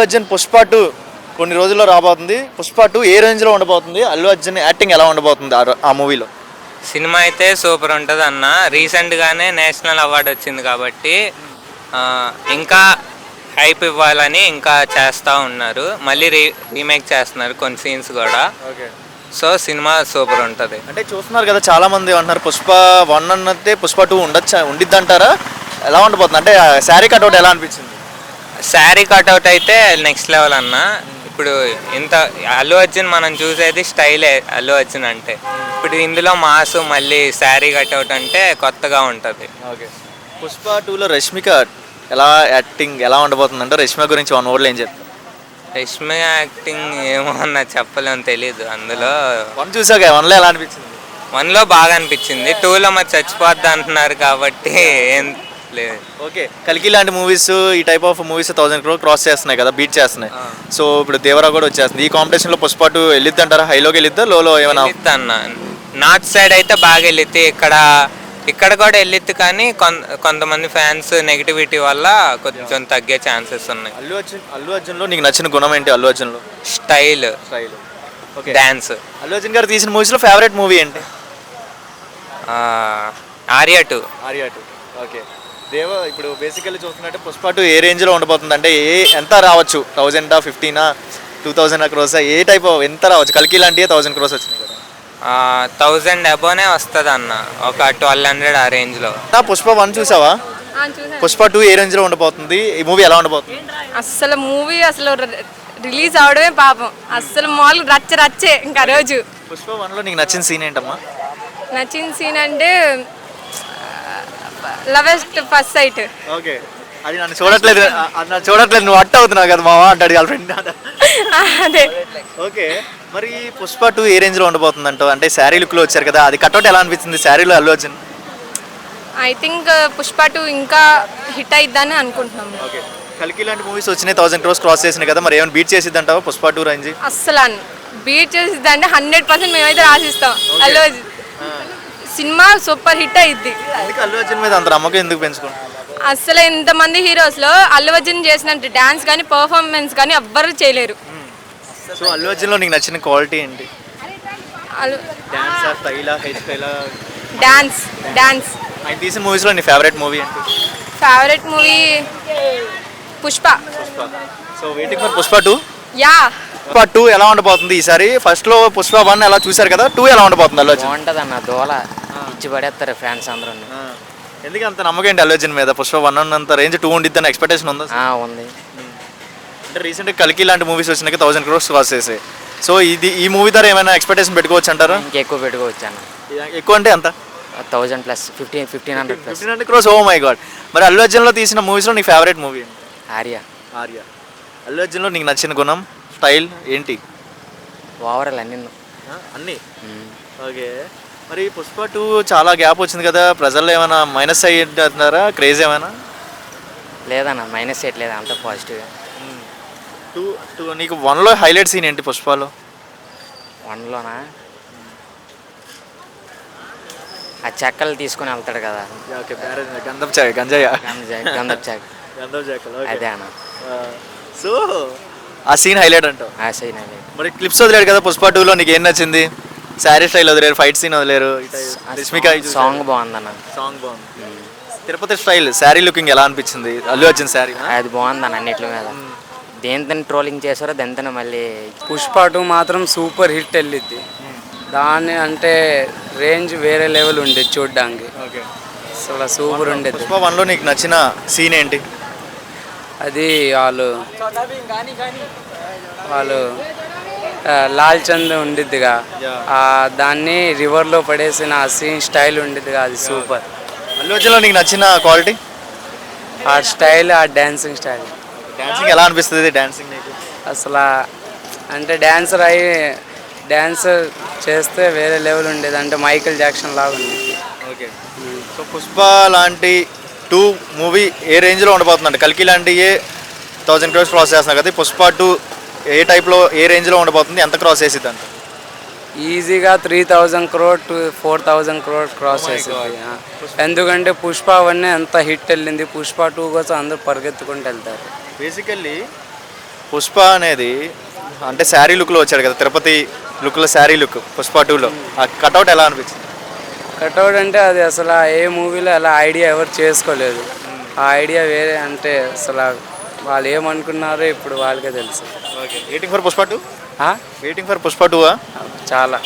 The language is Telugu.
అర్జున్ పుష్ప 2 కొన్ని రోజుల్లో రాబోతుంది. పుష్ప 2 ఏ రేంజ్లో ఉండబోతుంది? అల్లు అర్జున్ యాక్టింగ్ ఎలా ఉండబోతుంది ఆ మూవీలో? సినిమా అయితే సూపర్ ఉంటుంది అన్న. రీసెంట్గానే నేషనల్ అవార్డు వచ్చింది కాబట్టి ఇంకా హైప్ ఇవ్వాలని ఇంకా చేస్తూ ఉన్నారు. మళ్ళీ రీమేక్ చేస్తున్నారు కొన్ని సీన్స్ కూడా. సో సినిమా సూపర్ ఉంటుంది. అంటే చూస్తున్నారు కదా, చాలా మంది అంటున్నారు పుష్ప 1 అన్నదే పుష్ప 2 ఉండిద్ది అంటారా? ఎలా ఉండబోతుంది? అంటే శారీ కట్అవుట్ ఎలా అనిపించింది? శారీ కట్అవుట్ అయితే నెక్స్ట్ లెవెల్ అన్న. ఇప్పుడు ఇంత అల్లు అర్జున్ మనం చూసేది స్టైలే అల్లు అర్జున్ అంటే. ఇప్పుడు ఇందులో మాసు మళ్ళీ శారీ కట్అవుట్ అంటే కొత్తగా ఉంటుంది. ఓకే. పుష్ప 2లో రష్మిక యాక్టింగ్ ఎలా ఉండబోతుంది అంటే రష్మిక గురించి 1 wordలో ఏం చెప్తారు? రష్మి యాక్టింగ్ ఏమో అన్న చెప్పలేము, తెలీదు. అందులో 1 చూసాక 1లో ఎలా అనిపించింది? 1లో బాగా అనిపించింది. 2లో మరి చచ్చిపోద్ది అంటున్నారు కాబట్టి ఏం లేదు. ఓకే. కల్కి లాంటి మూవీస్, ఈ type of movies 1000 crore cross చేస్తున్నాయి కదా, బీట్ చేస్తున్నాయి. సో ఇప్పుడు దేవరా కూడా వచ్చేస్తుంది. ఈ కాంపిటీషన్లో పుష్ప 2 వెళ్ళిద్ది అంటారా? హైలోకి వెళ్ళిద్దా, లోలో ఏమైనా? అన్న నార్త్ సైడ్ అయితే బాగా వెళ్ళిద్ది. ఇక్కడ కూడా వెళ్ళిద్ది, కానీ కొంతమంది ఫ్యాన్స్ నెగిటివిటీ వల్ల కొంచెం తగ్గే ఛాన్సెస్ ఉన్నాయి. అల్లు అర్జున్లో నీకు నచ్చిన గుణం ఏంటి? అల్లు అర్జున్లో style, okay, dance. Allu Arjun గారు తీసిన మూవీస్లో ఫేవరెట్ మూవీ ఏంటి? ఆర్యా 2. ఓకే. ఇప్పుడు బేసికల్లీ చూస్తున్నట్టే పుష్ప 2 ఏ రేంజ్లో ఉండబోతుంది? అంటే ఎంత రావచ్చు? 1000, 15, 2000 crores, ఏ టైప్ ఎంత రావచ్చు? కల్కి లాంటివి 1000 crores వచ్చినాయి కదా. 1000 అబోనే వస్తుంది అన్న, ఒక 1200 ఆ రేంజ్లో. పుష్ప 1 చూసావా? పుష్ప 2 ఏ రేంజ్లో ఉండబోతుంది? ఈ మూవీ ఎలా ఉండబోతుంది? అసలు మూవీ రిలీజ్ అవడమే పాపం. అసలు మామూలు రచ్చే ఇంకా రోజు. పుష్ప 1లో నీకు నచ్చిన సీన్ ఏంటమ్మా? నచ్చిన సీన్ అంటే లవెస్ట్ ఫస్ట్ సైట్. ఓకే. అది నన్ను చూడట్లేదు, నువ్వు అట్ట అవుతున్నావు కదా మావా అంటాడు గర్ల్ ఫ్రెండ్. అదే. ఓకే. మరి పుష్ప 2 ఏ రేంజ్లో ఉండబోతుంది అంటావు? అంటే శారీ లుక్లో వచ్చారు కదా, అది కట్అవుట్ ఎలా అనిపించింది శారీలో అల్లు అర్జున్? ఐ థింక్ పుష్ప 2 ఇంకా హిట్ అయిద్దని అనుకుంటున్నాము. ఓకే. కల్కి లాంటి మూవీస్ వచ్చినాయి, 1000 crores క్రాస్ చేసినాయి కదా, మరి ఏమైనా బీట్ చేసిద్ది అంటావా పుష్ప 2 రేంజ్? అస్సలు బీట్ చేసిద్ది అంటే 100% మేమైతే రాసిస్తాం. అల్లు అర్జున్ సినిమా సూపర్ హిట్ అయ్యిద్ది. అల్లు అర్జున్ మీద అంత నమ్మకం ఎందుకు పెంచుకుంటాం? అసలు ఇంతమంది హీరోస్లో అల్లు అర్జున్ చేసినట్టు డాన్స్ కానీ పర్ఫార్మెన్స్ కానీ ఎవ్వరు చేయలేరు. సో అల్లు అర్జున్లో నీకు నచ్చిన క్వాలిటీ ఏంటి? డాన్స్. ఆయన తీసిన మూవీస్లో నీ ఫేవరెట్ మూవీ ఏంటి? Favourite movie Pushpa. So waiting for Pushpa 2. Yeah. Pushpa 2 ఎలా ఉండబోతుంది ఈసారి? ఫస్ట్లో పుష్ప 1 ఎలా చూసారు కదా, 2 ఎలా ఉండబోతుంది అల్లు అర్జున్? బాగుంటుంది అన్న, దోల ఇచ్చి పడేస్తారు ఫ్యాన్స్ అందరూ. ఎందుకు అంత నమ్మకం ఏంటి అల్లు అర్జున్ మీద? పుష్ప 1 అన్నంత రేంజ్ 2 ఉండిద్దని ఎక్స్పెక్టేషన్ ఉందా? ఉంది. అంటే రీసెంట్గా కల్కి లాంటి మూవీస్ వచ్చినాక 1000 crores క్రాస్ చేసాయి. సో ఈ మూవీ ద్వారా ఏమైనా ఎక్స్పెక్టేషన్ పెట్టుకోవచ్చు అంటారా? ఇంకెక్కువ పెట్టుకోవచ్చు అన్న. ఎక్కువ అంటే ఎంత? 1000 plus, 1500 crores. Oh my god. మరి అల్లు అర్జున్లో తీసిన మూవీస్లో నీ ఫేవరెట్ మూవీ ఏంటి? ఆర్యా. అల్లు అర్జున్లో నీకు నచ్చిన గుణం, స్టైల్ ఏంటి? ఓవరాల్ అన్నీ. ఓకే. మరి పుష్ప 2 చాలా గ్యాప్ వచ్చింది కదా, ప్రజల్లో ఏమైనా మైనస్ అయ్యింటారా? క్రేజ్ ఏమైనా? లేదన్న, మైనస్ చేయట్లేదు, అంత పాజిటివ్. 2 నీకు 1లో హైలైట్ సీన్ ఏంటి పుష్పలో? 1లోనా ఆ చెక్కలు తీసుకుని వెళ్తాడు కదా. ఓకే. గంధం చాయ్, గంజాయ, గంధం చాక్, అదే అన్న. సో ఆ సీన్ హైలైట్ అంటావు? ఆ సీన్ హైలైట్. మరి క్లిప్స్ వదిలేడు కదా పుష్ప 2లో, నీకు ఏం నచ్చింది? శారీ స్టైల్ వదిలేరు, ఫైట్ సీన్ వదిలేరు, సాంగ్ బాగుందన్న. సాంగ్ బాగుంది. తిరుపతి స్టైల్ శారీ లుకింగ్ ఎలా అనిపించింది అల్లు అర్జున్ శారీ? అది బాగుందన్న అన్నిటి మీద. దేంతో ట్రోలింగ్ చేశారో దాంతో మళ్ళీ. పుష్ప 2 మాత్రం సూపర్ హిట్ వెళ్ళిద్ది. దాని అంటే రేంజ్ వేరే లెవెల్ ఉండేది చూడ్డానికి. అసలు సూపర్ ఉండేది. పుష్ప 1లో నీకు నచ్చిన సీన్ ఏంటి? అది వాళ్ళు లాల్ చంద్ ఉండిద్దిగా, దాన్ని రివర్లో పడేసిన ఆ సీన్ స్టైల్ ఉండిద్దిగా, అది సూపర్. అల్లు అర్జున్లో నీకు నచ్చిన క్వాలిటీ? ఆ స్టైల్, ఆ డాన్సింగ్ స్టైల్. డాన్సింగ్ ఎలా అనిపిస్తుంది? డాన్సింగ్ నీకు అసలు అంటే డ్యాన్స్ చేస్తే వేరే లెవెల్ ఉండేది, అంటే మైకేల్ జాక్సన్ లాగా ఉంది. ఓకే. సో పుష్ప లాంటి 2 మూవీ ఏ రేంజ్లో ఉండబోతుంది? అంటే కల్కి లాంటి 1000 crores క్రాస్ చేస్తున్నా కదా, పుష్ప 2 ఏ టైప్లో ఏ రేంజ్లో ఉండబోతుంది? ఎంత క్రాస్ చేసిద్ది అంట? ఈజీగా 3000 crore to 4000 crore క్రాస్ చేసింది. ఎందుకంటే పుష్ప 1 ఎంత హిట్ వెళ్ళింది, పుష్ప 2 కోసం అందరూ పరిగెత్తుకుంటూ వెళ్తారు. బేసికల్లీ పుష్ప అనేది అంటే శారీ లుక్లో వచ్చాడు కదా, తిరుపతి లుక్లో శారీ లుక్ పుష్ప 2లో ఆ కట్అవుట్ ఎలా అనిపించింది? కట్అవుట్ అంటే అది అసలు ఏ మూవీలో అలా ఐడియా ఎవరు చేసుకోలేదు. ఆ ఐడియా వేరే, అంటే అసలు వాళ్ళు ఏమనుకున్నారో ఇప్పుడు వాళ్ళకే తెలుసు. Waiting for Pushpa 2. ఆ? Waiting for Pushpa 2. చాలా